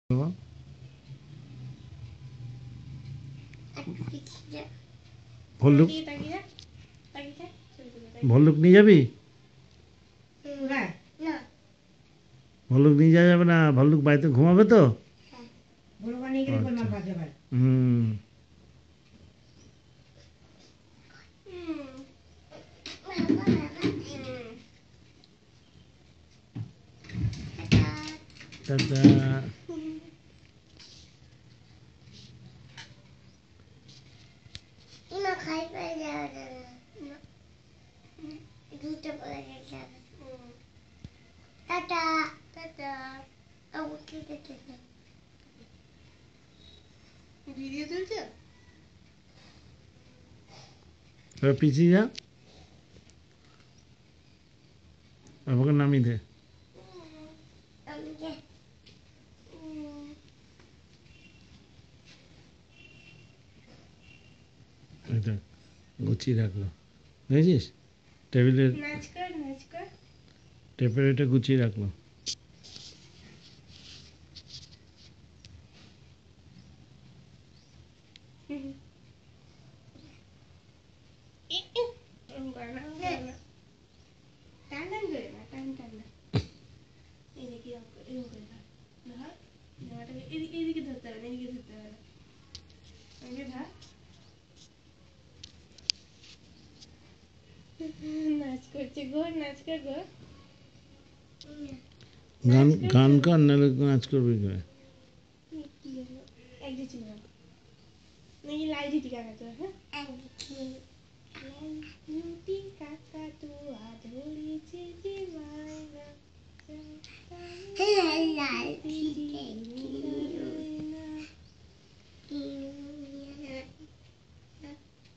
বাবা, ভল্লুক ভল্লুক নিয়ে যাবি? ভল্লুক নিয়ে যাওয়া যাবে না, ভল্লুক বাড়িতে ঘুমাবে তো। আচ্ছা। হুম। টাটা। Tata tata. ভিডিও তুলছো? এবার পিছিয়ে যা, আমাকে নামিয়ে দে। এটা গুছিয়ে রাখলো, দেখেছিস? টেবিলের নাচ কর নাচ কর। টেপের এটা গুছিয়ে রাখলো। টান টান করে না, টান টান না। এদিকে এরকম করে ধর, ধর জামাটাকে এদিকে ধরতে হবে না, এদিকে ধরতে হবে না। এদিকে ধর। নাচ করছে গো, নাচ কর গো। গান গান কর, নাহলে নাচ করবি করে। কি হলো? একদিকে ছিল নাকি লাইট কাকা তো? হ্যাঁ, লাইটি কাকা তো ধরেছে যে মায়না,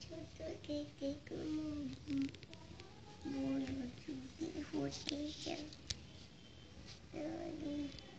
ছোট